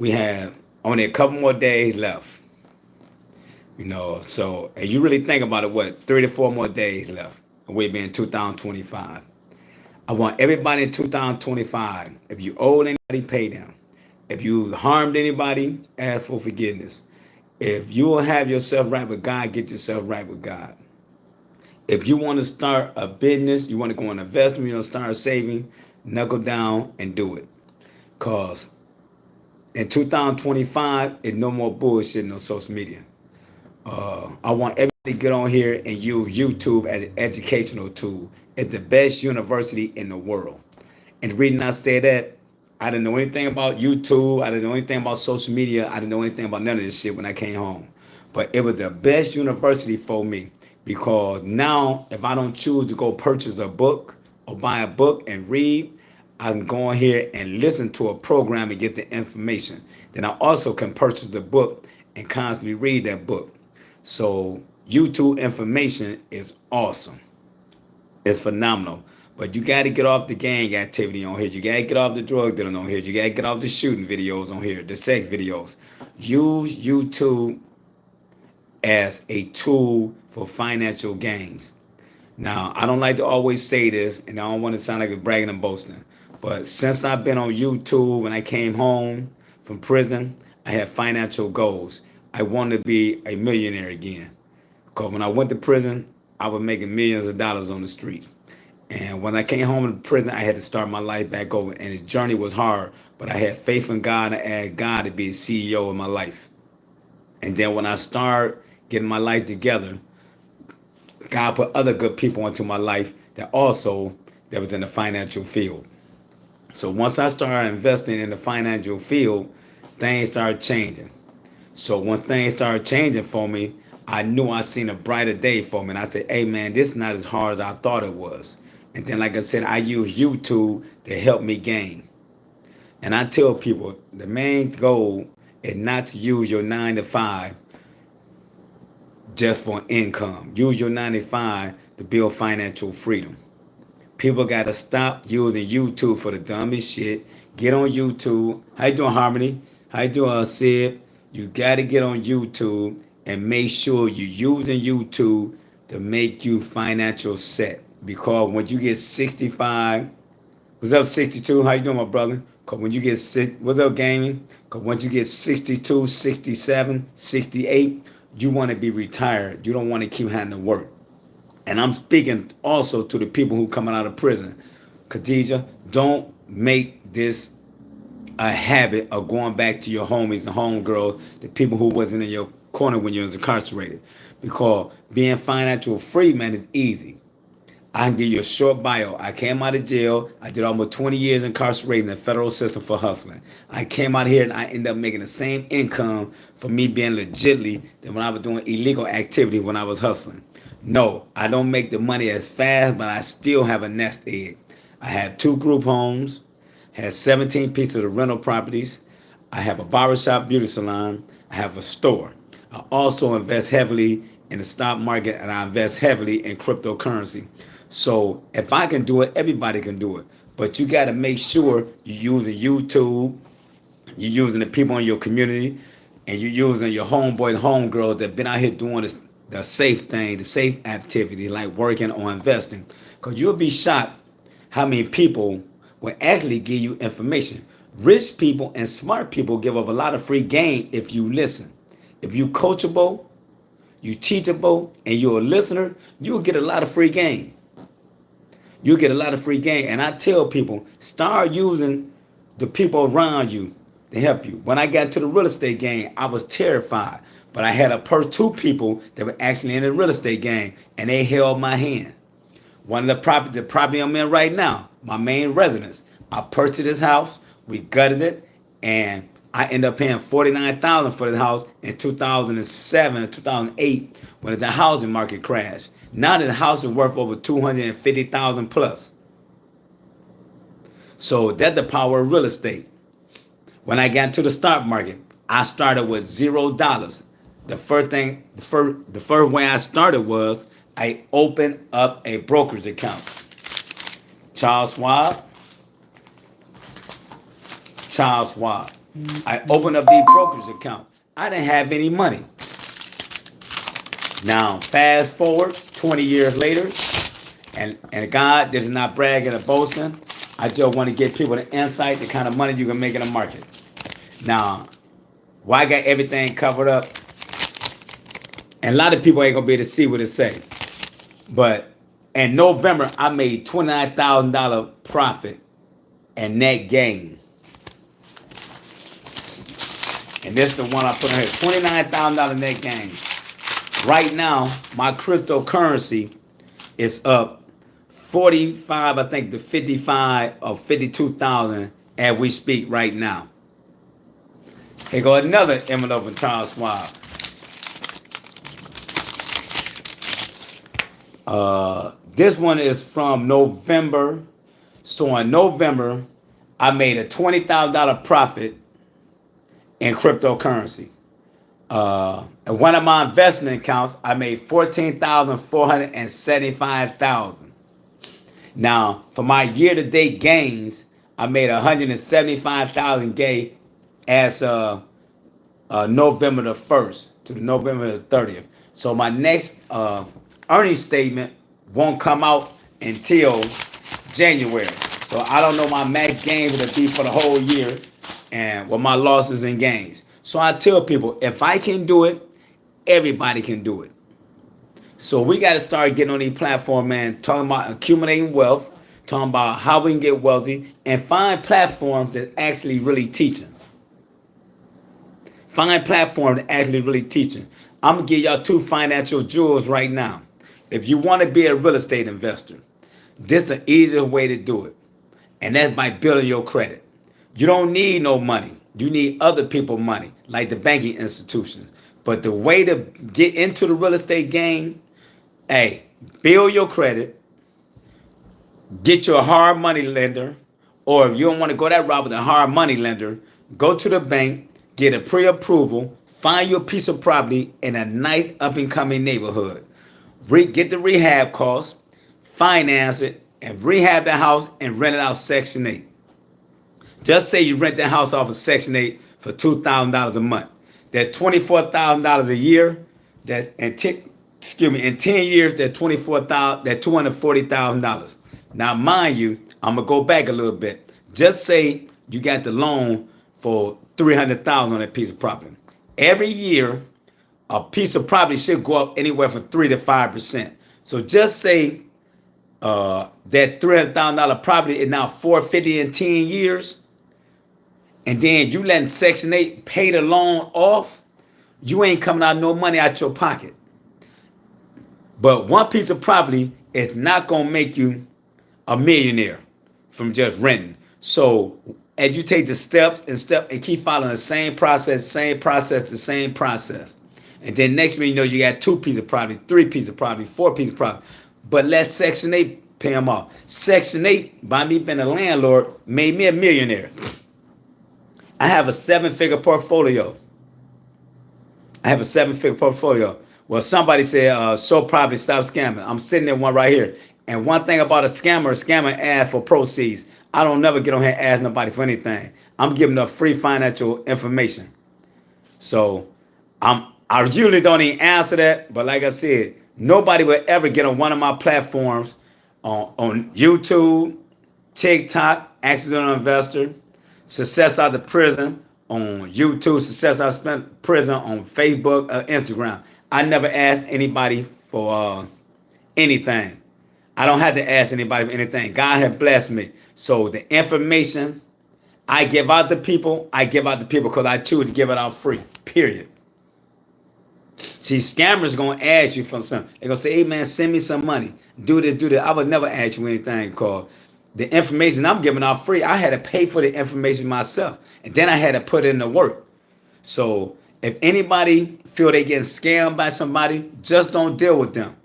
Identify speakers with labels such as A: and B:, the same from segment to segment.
A: We have only a couple more days left. So and you really think about it, what, 34 more days left. And we'll be in 2025. I want everybody in 2025, if you owe anybody, pay them. If you harmed anybody, ask for forgiveness. If you will have yourself right with God, get yourself right with God. If you want to start a business, you want to go on investment, you want to start saving, knuckle down and do it. Because in 2025, it's no more bullshitting on social media. I want everybody to get on here and use YouTube as an educational tool. It's the best university in the world. And the reason I say that, I didn't know anything about YouTube. I didn't know anything about social media. I didn't know anything about none of this shit when I came home. But it was the best university for me because now if I don't choose to go purchase a book or buy a book and read, I can go on here and listen to a program and get the information. Then I also can purchase the book and constantly read that book. So YouTube information is awesome. It's phenomenal. But you got to get off the gang activity on here. You got to get off the drug dealing on here. You got to get off the shooting videos on here, the sex videos. Use YouTube as a tool for financial gains. Now, I don't like to always say this, and I don't want to sound like a bragging and boasting. But since I've been on YouTube and I came home from prison, I had financial goals. I wanted to be a millionaire again. Because when I went to prison, I was making millions of dollars on the streets. And when I came home from prison, I had to start my life back over. And the journey was hard, but I had faith in God and asked God to be the CEO of my life. And then when I started getting my life together, God put other good people into my life that was in the financial field. So once I started investing in the financial field, things started changing. So when things started changing for me, I knew I seen a brighter day for me. And I said, hey man, this is not as hard as I thought it was. And then, like I said, I use YouTube to help me gain. And I tell people the main goal is not to use your 9 to 5 just for income. Use your 9 to 5 to build financial freedom. People got to stop using YouTube for the dumbest shit. Get on YouTube. How you doing, Harmony? How you doing, Sid? You got to get on YouTube and make sure you're using YouTube to make you financial set. Because when you get 65, what's up, 62? How you doing, my brother? Because when you get what's up, gaming? Because once you get 62, 67, 68, you want to be retired. You don't want to keep having to work. And I'm speaking also to the people who coming out of prison. Khadija, don't make this a habit of going back to your homies and homegirls, the people who wasn't in your corner when you was incarcerated. Because being financial free, man, is easy. I can give you a short bio. I came out of jail. I did almost 20 years incarcerated in the federal system for hustling. I came out here and I ended up making the same income for me being legitly than when I was doing illegal activity when I was hustling. No, I don't make the money as fast, but I still have a nest egg. I have 2 group homes, had 17 pieces of rental properties. I have a barbershop beauty salon. I have a store. I also invest heavily in the stock market and I invest heavily in cryptocurrency. So if I can do it, everybody can do it. But you got to make sure you're using YouTube, you're using the people in your community, and you're using your homeboy and homegirls that been out here doing this, the safe thing, the safe activity, like working or investing. Because you'll be shocked how many people will actually give you information. Rich people and smart people give up a lot of free game if you listen. If you coachable, you teachable, and you're a listener, you'll get a lot of free game. You get a lot of free game. And I tell people, start using the people around you to help you. When I got to the real estate game, I was terrified. But I had 2 people that were actually in the real estate game, and they held my hand. One of the property I'm in right now, my main residence, I purchased this house, we gutted it, and I ended up paying $49,000 for the house in 2007, 2008, when the housing market crashed. Now the house is worth over $250,000 plus. So that's the power of real estate. When I got into the stock market, I started with $0. The first way I started was I opened up a brokerage account. Charles Schwab. I opened up the brokerage account. I didn't have any money. Now, fast forward 20 years later, and God, this is not bragging or boasting. I just want to give people the insight, the kind of money you can make in the market. Now, why I got everything covered up? And a lot of people ain't gonna be able to see what it say. But in November, I made $29,000 profit and net gain. And this is the one I put on here, $29,000 net gain. Right now, my cryptocurrency is up 45, I think, to 55 or 52,000 as we speak right now. Here go another envelope from Charles Schwab. This one is from November. So in November, I made a $20,000 profit in cryptocurrency. And one of my investment accounts, I made $14,475,000. Now, for my year-to-date gains, I made $175,000 gain as November the 1st to November the 30th. So my next earnings statement won't come out until January. So I don't know my max gains will be for the whole year and what my losses and gains. So I tell people, if I can do it, everybody can do it. So we got to start getting on these platforms, man, talking about accumulating wealth, talking about how we can get wealthy, and find platforms that actually really teaching. Find platforms that actually really teaching. I'm going to give y'all 2 financial jewels right now. If you want to be a real estate investor, this is the easiest way to do it. And that's by building your credit. You don't need no money. You need other people's money, like the banking institutions. But the way to get into the real estate game, hey, build your credit, get you a hard money lender, or if you don't want to go that route with a hard money lender, go to the bank, get a pre-approval, find you a piece of property in a nice up-and-coming neighborhood. Get the rehab costs, finance it, and rehab the house and rent it out Section 8. Just say you rent the house off of Section 8 for $2,000 a month. That's $24,000 a year. That in 10 years, that's $240,000. Now, mind you, I'm gonna go back a little bit. Just say you got the loan for $300,000 on that piece of property. Every year, a piece of property should go up anywhere from 3 to 5%. So just say that $300,000 property is now $450 in 10 years, and then you letting Section 8 pay the loan off, you ain't coming out no money out your pocket. But one piece of property is not gonna make you a millionaire from just renting. So as you take the steps and keep following the same process, and then next minute you know you got 2 pieces of property, 3 pieces of property, 4 pieces of property. But let Section 8 pay them off. Section 8, by me being a landlord, made me a millionaire. I have a 7-figure portfolio. Well, somebody said, show property, stop scamming. I'm sitting in one right here. And one thing about a scammer asks for proceeds. I don't never get on here and ask nobody for anything. I'm giving them free financial information. So I usually don't even answer that. But like I said, nobody will ever get on one of my platforms on YouTube, TikTok, Accidental Investor, Success Out of Prison on YouTube, Success Out of Prison on Facebook, Instagram. I never ask anybody for anything. I don't have to ask anybody for anything. God has blessed me. So the information I give out to people because I choose to give it out free, period. See, scammers going to ask you for something. They're going to say, hey, man, send me some money. Do this, do that. I would never ask you anything because the information I'm giving out free, I had to pay for the information myself. And then I had to put in the work. So if anybody feel they getting scammed by somebody, just don't deal with them.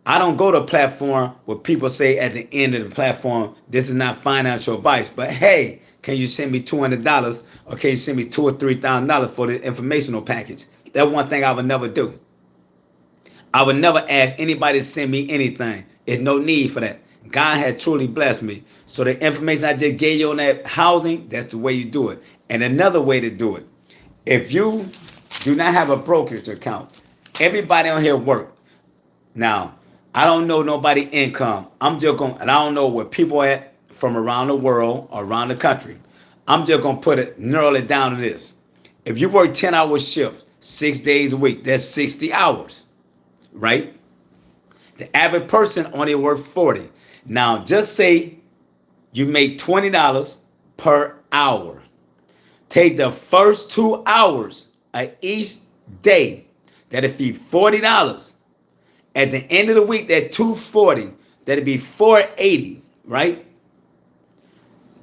A: I don't go to a platform where people say at the end of the platform, this is not financial advice. But hey, can you send me $200 or can you send me $2,000 or $3,000 for the informational package? That's one thing I would never do. I would never ask anybody to send me anything. There's no need for that. God had truly blessed me. So the information I just gave you on that housing, that's the way you do it. And another way to do it, if you do not have a brokerage account, everybody on here work. Now, I don't know nobody income. I'm just going, and I don't know where people at from around the world or around the country. I'm just going to put it, narrow it down to this. If you work 10-hour shifts, 6 days a week, that's 60 hours, right? The average person only work 40. Now, just say you make $20 per hour. Take the first 2 hours of each day. That'd be $40. At the end of the week, that 240, that'd be 480, right?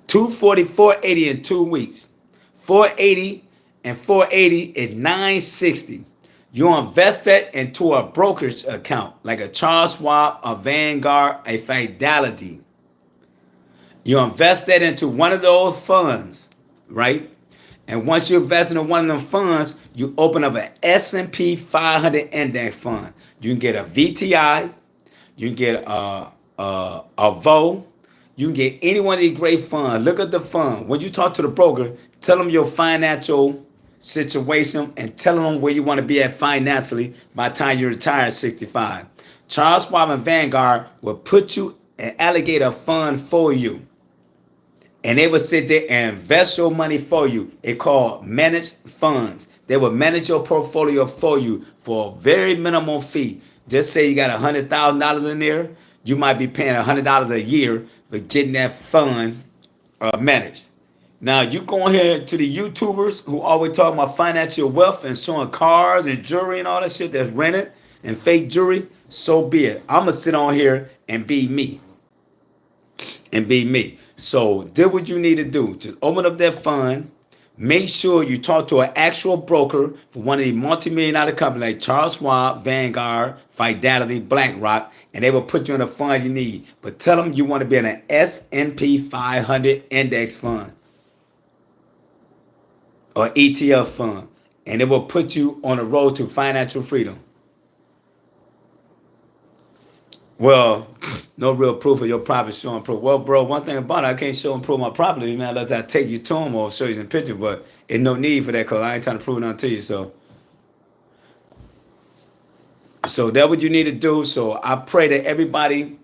A: 240, 480 in 2 weeks. 480 and 480 is 960. You invest that into a brokerage account, like a Charles Schwab, a Vanguard, a Fidelity. You invest that into one of those funds, right? And once you invest in one of them funds, you open up an S&P 500 index fund. You can get a VTI, you can get a VO, you can get any one of these great funds. Look at the fund. When you talk to the broker, tell them your financial situation and tell them where you want to be at financially by the time you retire at 65. Charles Schwab and Vanguard will put you and allocate a fund for you. And they will sit there and invest your money for you. It's called managed funds. They will manage your portfolio for you for a very minimal fee. Just say you got $100,000 in there, you might be paying $100 a year for getting that fund managed. Now, you go here to the YouTubers who always talk about financial wealth and showing cars and jewelry and all that shit that's rented and fake jewelry, so be it. I'm going to sit on here and be me. So do what you need to do. Just open up that fund. Make sure you talk to an actual broker for one of the multi-million-dollar companies like Charles Schwab, Vanguard, Fidelity, BlackRock, and they will put you in a fund you need. But tell them you want to be in an S&P 500 index fund or ETF fund, and it will put you on the road to financial freedom. Well, no real proof of your property showing proof. Well, bro, one thing about it, I can't show and prove my property, man, unless I take you to them or show you some pictures, but there's no need for that because I ain't trying to prove nothing to you. So that's what you need to do. So I pray that everybody,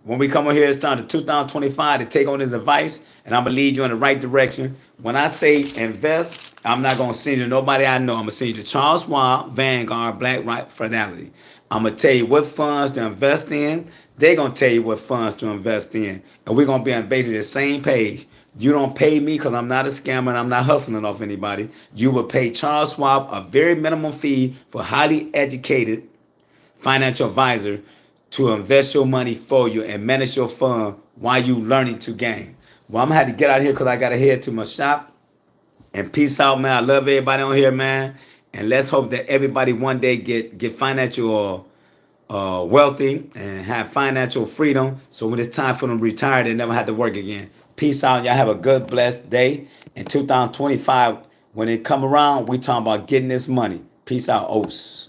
A: when we come over here, it's time to 2025 to take on this advice, and I'm going to lead you in the right direction. When I say invest, I'm not going to send you to nobody I know. I'm going to send you to Charles Schwab, Vanguard, BlackRock, Fidelity. I'm going to tell you what funds to invest in. They're going to tell you what funds to invest in. And we're going to be on basically the same page. You don't pay me because I'm not a scammer and I'm not hustling off anybody. You will pay Charles Schwab a very minimum fee for highly educated financial advisor to invest your money for you and manage your fund while you learning to game. Well, I'm going to have to get out of here because I got to head to my shop. And peace out, man. I love everybody on here, man. And let's hope that everybody one day get financial wealthy and have financial freedom. So when it's time for them to retire, they never have to work again. Peace out. Y'all have a good, blessed day. In 2025, when it come around, we talking about getting this money. Peace out, Os.